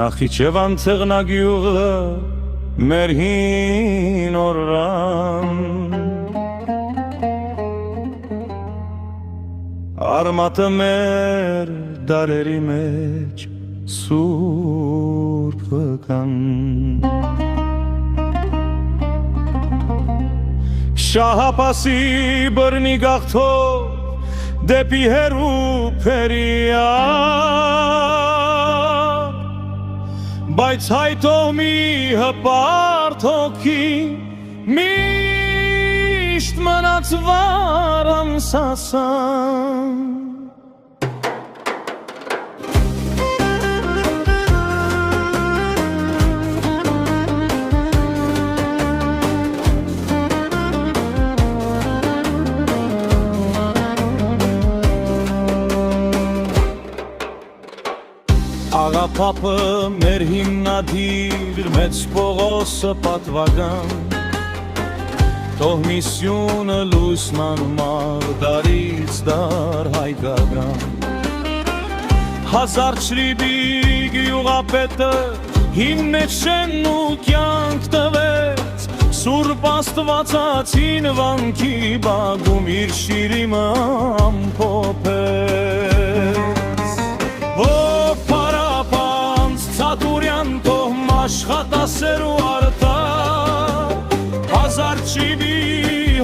Նախիջևան ցեղնագյուղը մեր հին օրրան Արմատը մեր դարերի մեջ սուրբ կան Շահապասի բռնի գաղթով դեպի հեռու փերիան Բայց հայտով մի հպարտ հոգի միշտ մնաց վարամ սասան Աղապապը մեր հիմնադիր մեծ Պողոսը պատվական Թող միսյունը լուսման մար դարից դար հայկական Հազար չրիբի գյուղապետը հիմնեց շենն ու կյանք տվեց Սուրբ Աստվածածին վանքի բագում իր շիրիմը ամփոփեց Աշխատասեր ու արտար Հազար չիվի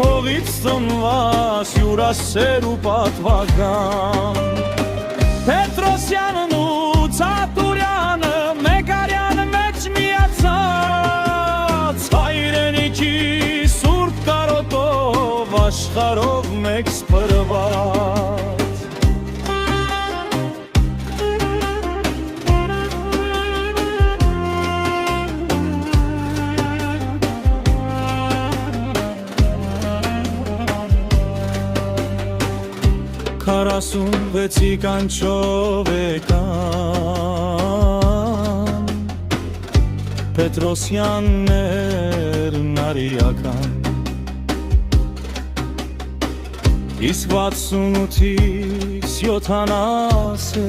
հողից ծնված հյուրասեր ու պատվական Պետրոսյանն ու Ցատուրյանը Մեգարյանը մեջ միացած Հայրենիքի սուրբ կարոտով աշխարհով մեկ սփռված Քառասուն վեցի կանչով եկան Պետրոսյաններն արիական Իսկ 68-ից 70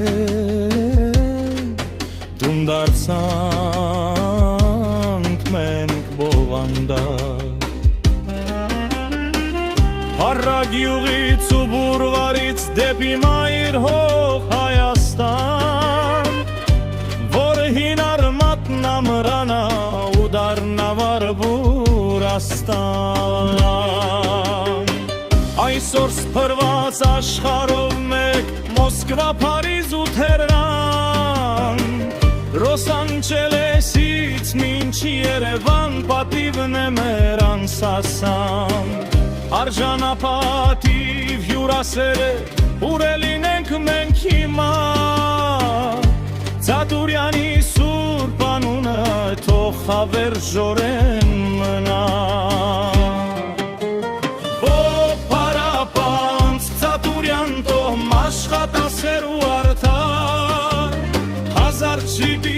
Տուն դարձանք մենք բովանդակ Առագյուղից ու բուրվարից դեպի մայր հող Հայաստան Որը հին արմատն ամրանա ու դառնա Վարվուրաստան Այսօր սփռված աշխարհով մեկ Մոսկվա, Փարիզ ու Թեհրան Լոս-Անջելեսից մինչ Երևան պատիվն է մեր անսասան Արժանապատիվ հյուրասեր է, ուր է լինենք մենք հիմա Ցատուրյանի սուրբ անունը թող հավերժորեն մնա Ով պարապանց Ցատուրյան թող աշխատասեր ու արդար Հազար չիպի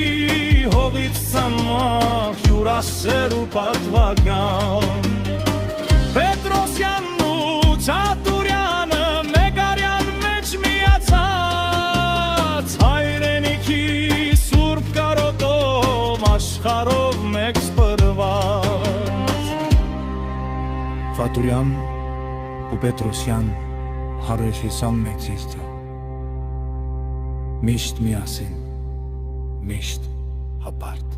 հողից ծնված հյուրասեր ու պատվական Պետրոսյանն ու Ցատուրյանը Մեգարյան մեջ միացած Հայրենիքի սուրբ կարոտով աշխարհով մեկ սփռված Ցատուրյան ու Պետրոսյան 151 Միշտ միասին, միշտ հպարտ